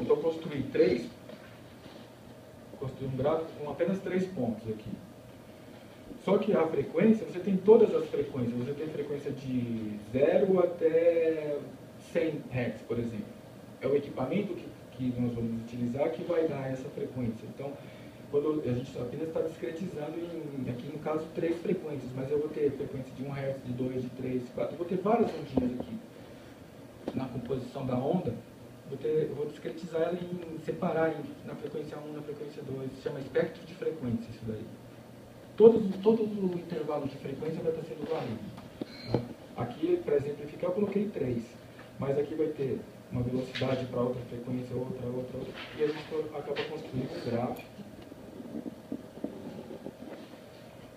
Então, construir um gráfico com apenas 3 pontos aqui. Só que a frequência, você tem todas as frequências. Você tem frequência de 0 até 100 Hz, por exemplo. É o equipamento que nós vamos utilizar que vai dar essa frequência. Então, quando a gente apenas está discretizando, aqui no caso, 3 frequências, mas eu vou ter frequência de 1 Hz, de 2, de 3, de 4, eu vou ter várias ondinhas aqui. Na composição da onda, eu vou discretizar ela separar na frequência 1, na frequência 2, se chama espectro de frequência isso daí. Todo o intervalo de frequência vai estar sendo válido. Aqui, para exemplificar, eu coloquei 3, mas aqui vai ter uma velocidade para outra frequência, outra, e a gente acaba construindo um gráfico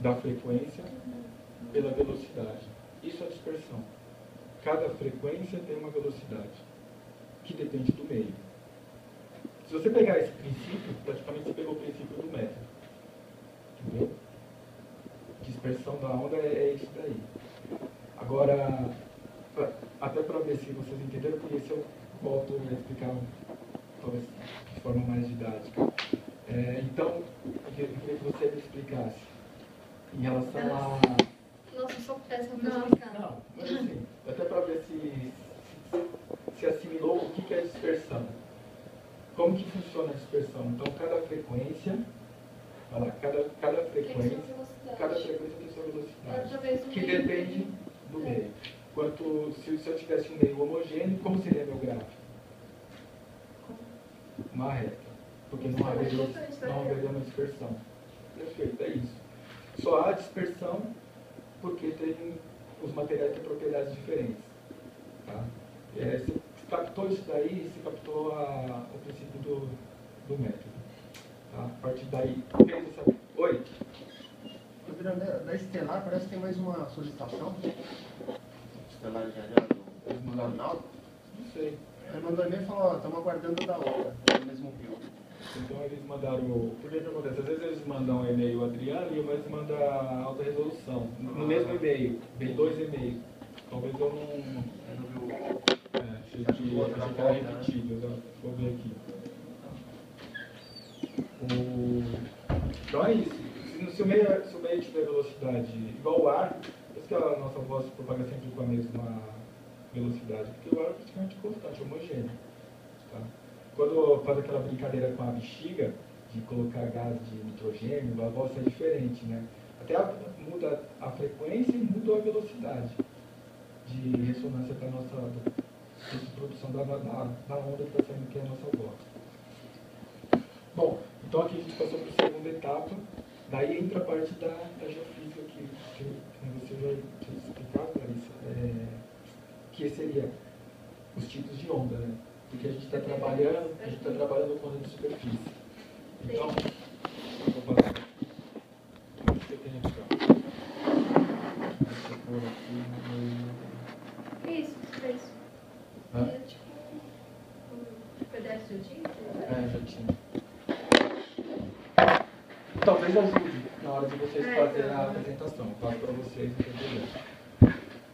da frequência pela velocidade. Isso é a dispersão. Cada frequência tem uma velocidade, que depende do meio. Se você pegar esse princípio, praticamente você pegou o princípio do método. Entendeu? Dispersão da onda é isso daí. Agora, até para ver se vocês entenderam, porque esse eu volto a explicar talvez de forma mais didática. Então, eu queria que você me explicasse em relação a... Nossa, só peça Não, mas assim, até para ver se assimilou o que é dispersão. Como que funciona a dispersão? Então, cada frequência tem sua velocidade, que depende do meio. Se eu tivesse um meio homogêneo, como seria meu gráfico? Uma reta, porque não haveria uma dispersão. Perfeito, é isso. Só há dispersão porque os materiais têm propriedades diferentes. Tá? Se captou isso daí, se captou o princípio do método. Tá? A partir daí, Oi? Da Estelar parece que tem mais uma solicitação. Estelar do Arnaldo? Não sei. Ele mandou e-mail e falou, estamos aguardando da outra, no mesmo rio. Então eles mandaram, por que acontece? Às vezes eles mandam um e-mail Adriano e eles mandam alta resolução. No mesmo e-mail, vem 2 e-mails. Talvez eu não achei que era repetido, vou ver aqui. Então é isso. Se o meio tiver velocidade igual ao ar, por isso que a nossa voz se propaga sempre com a mesma velocidade, porque o ar é praticamente constante, homogêneo. Tá? Quando faz aquela brincadeira com a bexiga, de colocar gás de nitrogênio, a voz é diferente, né? Até muda a frequência e muda a velocidade de ressonância da nossa produção da onda que está saindo, que é a nossa voz. Bom, então aqui a gente passou para a segunda etapa, daí entra a parte da geofísica que você já tinha explicado, Larissa, que seria os tipos de onda, né? Porque a gente está trabalhando com onda de superfície. Então, eu vou passar. O que eu tenho aqui? Deixa eu pôr aqui. Isso. É tipo um PDF de tinta? Já tinha. Talvez ajude na hora de vocês fazerem a apresentação. Eu passo para vocês entenderem.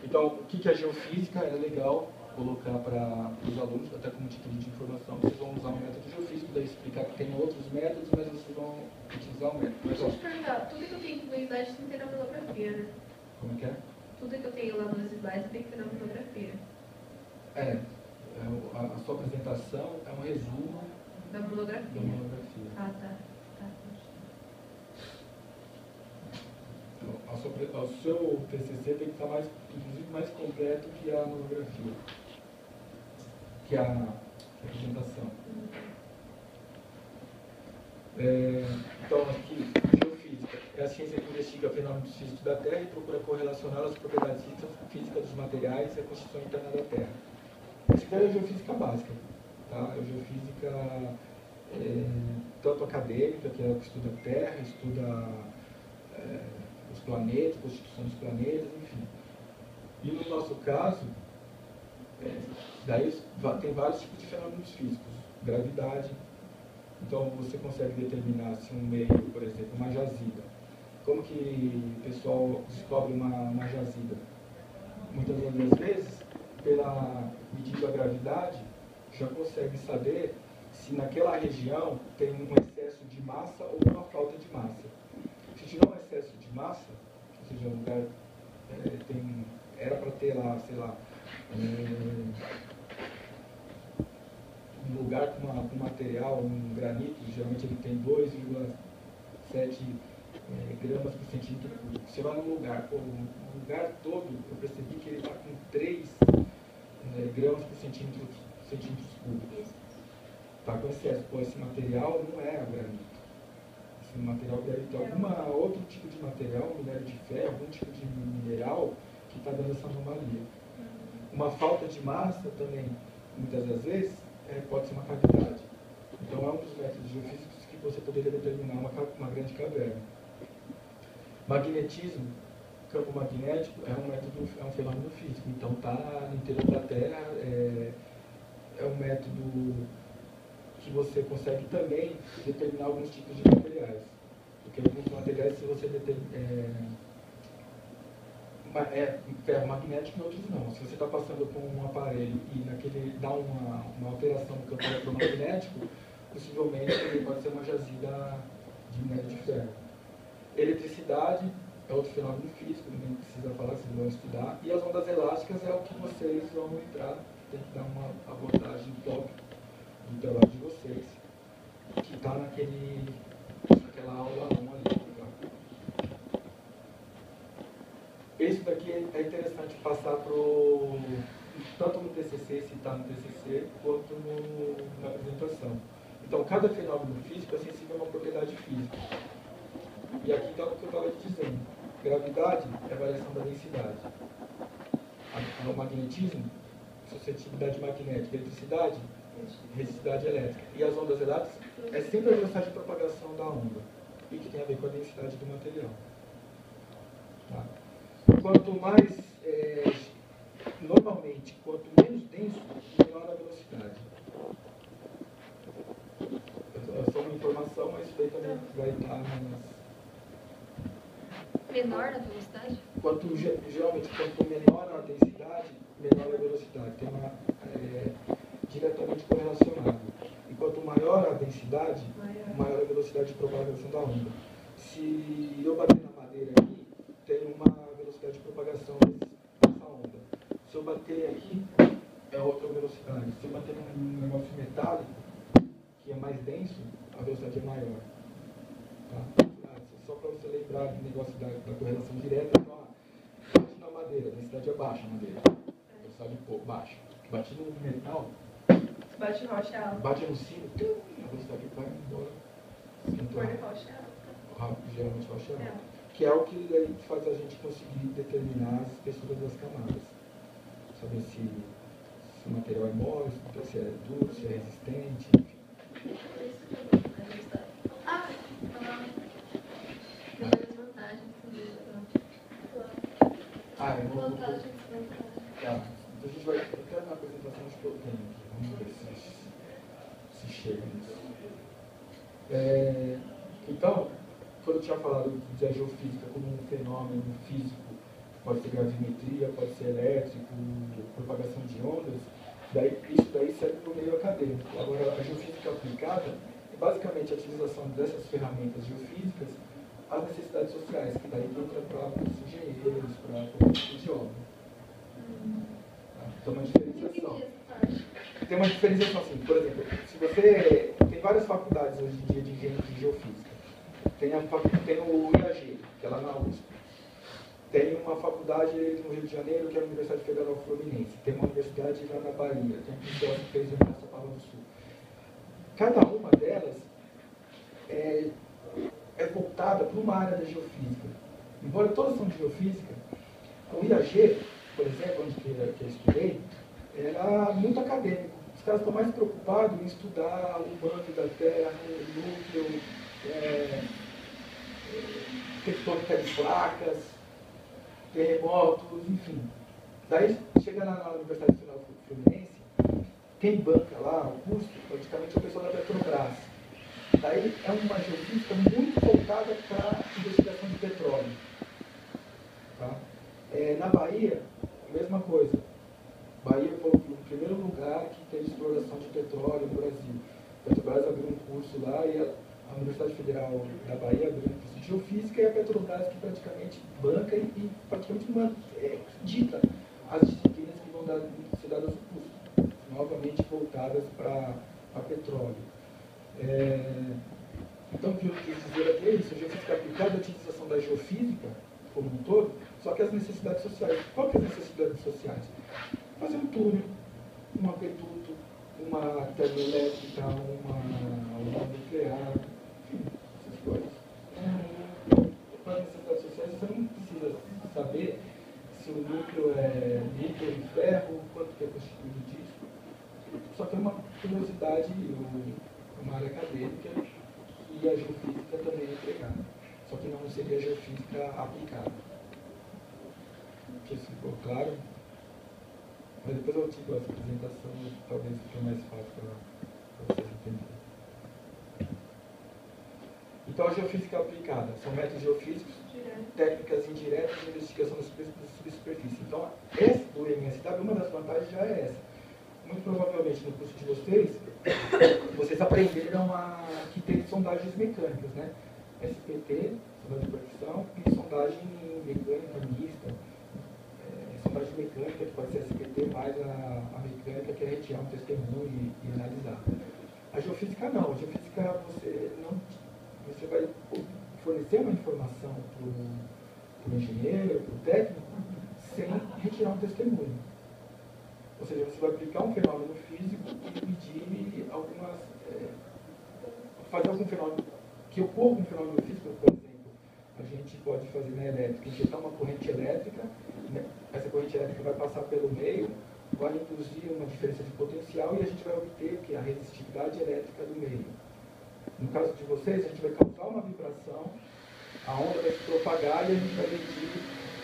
Então, o que é geofísica? É legal colocar para os alunos, até como título de informação, vocês vão usar um método geofísico, daí explicar que tem outros métodos, mas vocês vão utilizar o método. Deixa eu te perguntar, tudo que eu tenho em unidade tem que ter na monografia, né? Como é que é? Tudo que eu tenho lá nos slides tem que ter na monografia. A sua apresentação é um resumo Da monografia. Ah, tá. Então, o seu TCC tem que estar inclusive mais completo que a monografia, que a apresentação. Então, aqui, geofísica é a ciência que investiga fenômenos físicos da Terra e procura correlacionar as propriedades físicas dos materiais e a constituição interna da Terra. Isso aqui é a geofísica básica. Tá? A geofísica tanto acadêmica, que é a que estuda a Terra, estuda os planetas, constituição dos planetas, enfim. E no nosso caso, daí tem vários tipos de fenômenos físicos. Gravidade. Então você consegue determinar se um meio, por exemplo, uma jazida. Como que o pessoal descobre uma jazida? Muitas das vezes, medindo a gravidade, já consegue saber se naquela região tem um excesso de massa ou uma falta de massa. Se tiver um excesso de massa, ou seja, um lugar era para ter lá, sei lá, um lugar com material, um granito, geralmente ele tem 2,7 gramas por centímetro cúbico. Você vai num lugar, no lugar todo, eu percebi que ele está com 3 gramas por centímetros cúbicos. Está com excesso. Pô, esse material não é granito. Esse material deve ter algum outro tipo de material, minério de ferro, algum tipo de mineral que está dando essa anomalia. Uma falta de massa também, muitas das vezes, pode ser uma cavidade. Então é um dos métodos geofísicos que você poderia determinar uma grande caverna. Magnetismo, campo magnético, é um fenômeno físico. Então está no interior da Terra, é um método que você consegue também determinar alguns tipos de materiais. Porque alguns materiais, se você ferro magnético e outros não. Se você está passando com um aparelho e dá uma alteração no campo eletromagnético, possivelmente ele pode ser uma jazida de minério de ferro. Eletricidade é outro fenômeno físico, ninguém precisa falar, vocês vão estudar. E as ondas elásticas é o que vocês vão entrar, tem que dar uma abordagem top do trabalho de vocês, que está naquela aula 1 ali. Tá? Isso daqui é interessante passar tanto no TCC, se está no TCC, quanto na apresentação. Então, cada fenômeno físico é sensível a uma propriedade física. E aqui está o que eu estava dizendo. Gravidade é a variação da densidade. O magnetismo, suscetibilidade magnética. Eletricidade, resistividade elétrica. E as ondas elétricas é sempre a velocidade de propagação da onda. E que tem a ver com a densidade do material. Tá? Quanto mais, normalmente, quanto menos denso, menor a velocidade. É só uma informação, mas isso daí também vai estar nas... Menor a velocidade? Geralmente, quanto menor a densidade, menor a velocidade. Tem diretamente correlacionado. E quanto maior a densidade, maior a velocidade de propagação da onda. Se eu bater na madeira aqui, tem uma velocidade de propagação dessa onda. Se eu bater aqui, é outra velocidade. Se eu bater num negócio metálico, que é mais denso, a velocidade é maior. Tá? Só para você lembrar do negócio da correlação direta, então, bate na madeira, a densidade é baixa na madeira. A velocidade é baixa. Bate no metal, Bate em rocha alta. bate no sino, a velocidade vai embora. Cor de rocha alta. Geralmente rocha alta. Que é o que faz a gente conseguir determinar as espessuras das camadas. Saber se o material é mole, se é duro, se é resistente, enfim. Eu vou... Tá. Então a gente vai até na apresentação de que eu tenho aqui. Vamos ver se chega nisso. Então, quando eu tinha falado da geofísica como um fenômeno físico, pode ser gravimetria, pode ser elétrico, propagação de ondas, isso daí serve para o meio acadêmico. Agora, a geofísica aplicada é basicamente a utilização dessas ferramentas geofísicas às necessidades sociais, que daí entra para os engenheiros, para qualquer tipo de obra. Então, uma diferenciação. Tem uma diferenciação assim, por exemplo, se você... Tem várias faculdades hoje em dia de engenharia de geofísica. Tem o IAG, que é lá na USP. Tem uma faculdade no Rio de Janeiro, que é a Universidade Federal Fluminense. Tem uma universidade lá na Bahia. Tem uma universidade que fez em São do Sul. Cada uma delas é voltada para uma área da geofísica. Embora todas são de geofísica, o IAG, por exemplo, onde eu estudei, era muito acadêmico. Os caras estão mais preocupados em estudar o manto da Terra, o núcleo, tectônica de placas, terremotos, enfim. Daí, chega na Universidade Federal Fluminense, quem banca lá o curso, praticamente é o pessoal da Petrobras. Daí é uma geofísica muito voltada para a investigação de petróleo. Tá? Na Bahia, a mesma coisa. Bahia foi o primeiro lugar que teve exploração de petróleo no Brasil. Petrobras abriu um curso lá e a Universidade Federal da Bahia abriu um curso de geofísica e a Petrobras que praticamente banca e praticamente dita as disciplinas que vão ser dadas no curso, novamente voltadas para petróleo. Então, o que eu quis dizer aqui é isso: a geofísica aplicada à utilização da geofísica como um todo, só que as necessidades sociais. Qual que é as necessidades sociais? Fazer um túnel, um aqueduto, uma termoelétrica, uma usina nuclear, enfim, essas coisas. Para as necessidades sociais, você não precisa saber se o núcleo é níquel e ferro, quanto que é constituído disso. Só que é uma curiosidade, uma área acadêmica, e a geofísica também é empregada. Só que não seria a geofísica aplicada. Não sei se ficou claro. Mas depois eu tiro essa apresentação, talvez fique mais fácil para vocês entenderem. Então, a geofísica aplicada são métodos geofísicos, técnicas indiretas de investigação da subsuperfície. Então, essa do MSW, uma das vantagens já é essa. Muito provavelmente no curso de vocês aprenderam que tem sondagens mecânicas, né? SPT, sondagem de percussão, e sondagem mecânica mista. Sondagem mecânica, que pode ser SPT, mais a mecânica, que é retirar um testemunho e analisar. A geofísica não. A geofísica você vai fornecer uma informação para o engenheiro, para o técnico, sem retirar um testemunho. Ou seja, você vai aplicar um fenômeno físico e medir fazer algum fenômeno, que ocorra um fenômeno físico, por exemplo, a gente pode fazer na elétrica, injetar uma corrente elétrica, né? Essa corrente elétrica vai passar pelo meio, vai induzir uma diferença de potencial e a gente vai obter a resistividade elétrica do meio. No caso de vocês, a gente vai causar uma vibração, a onda vai se propagar e a gente vai medir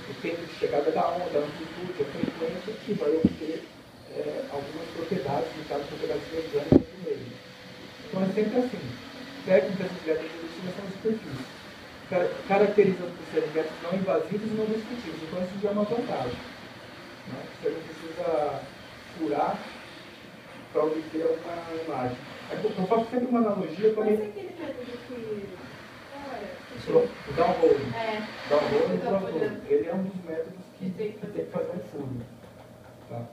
o tempo de chegada da onda, a amplitude, a frequência, que vai obter algumas propriedades, no caso, propriedades mecânicas do meio. Então é sempre assim. Técnicas indiretas de investigação de superfície. Caracterizam por serem métodos não invasivos e não destrutivos. Então isso já é uma vantagem. Né? Você não precisa furar para obter uma imagem. Eu faço sempre uma analogia com a... Mas aquele método que... O downhole. Downhole e Então, crosshole. Ele é um dos métodos que tem que fazer um furo. Tá?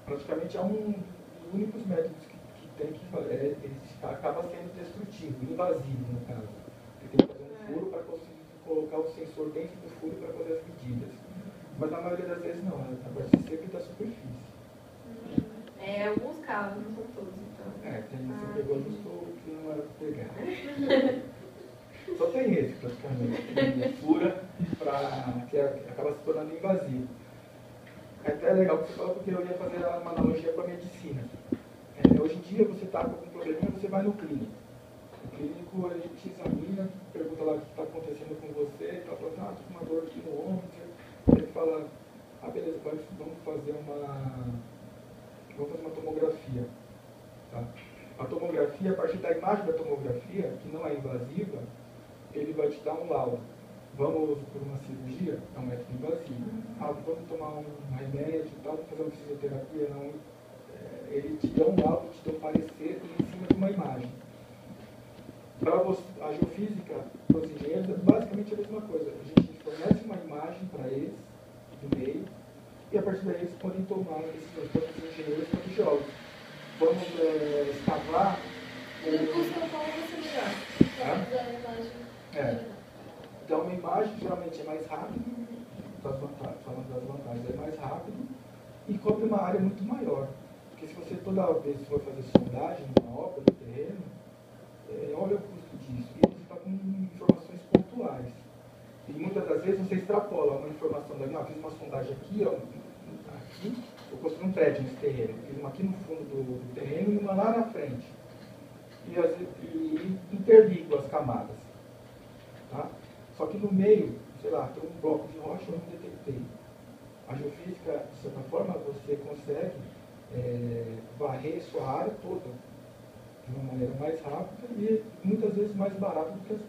Praticamente é um dos únicos métodos que tem que fazer. Ele acaba sendo destrutivo, invasivo no caso. Ele tem que fazer um furo para conseguir colocar o sensor dentro do furo para fazer as medidas. Mas na maioria das vezes não, a partir sempre da superfície. Alguns casos, não são todos, então. Você pegou justo o que não era pegar. Só tem esse, praticamente. Que fura, que acaba se tornando invasivo. É até legal que você fala, porque eu ia fazer uma analogia com a medicina. Hoje em dia, você está com algum probleminha, você vai no clínico. O clínico, ele te examina, pergunta lá o que está acontecendo com você, e está falando, estou com uma dor aqui no ombro. Ele fala, beleza, vamos fazer uma tomografia. Tá? A tomografia, a partir da imagem da tomografia, que não é invasiva, ele vai te dar um laudo. Vamos por uma cirurgia? É um método invasivo. Vamos tomar um remédio e tal, fazer uma fisioterapia? Não. Ele te dá um laudo, te dá um parecer em cima de uma imagem. A geofísica, para os engenheiros, é basicamente a mesma coisa. A gente fornece uma imagem para eles, do meio, e a partir daí eles podem tomar decisões, tanto os engenheiros quanto os geólogos. Vamos escavar... O curso qual vai ser melhor? Então, uma imagem geralmente é mais rápido, falando das vantagens, é mais rápido e cobre uma área muito maior. Porque se você toda vez for fazer sondagem na obra, no terreno, olha o custo disso. E você está com informações pontuais. E muitas das vezes você extrapola uma informação fiz uma sondagem aqui, aqui, eu construí um prédio nesse terreno. Fiz uma aqui no fundo do terreno e uma lá na frente. E interligo as camadas. Tá? Só que no meio, sei lá, tem um bloco de rocha eu não detectei. A geofísica, de certa forma, você consegue varrer sua área toda de uma maneira mais rápida e muitas vezes mais barata do que as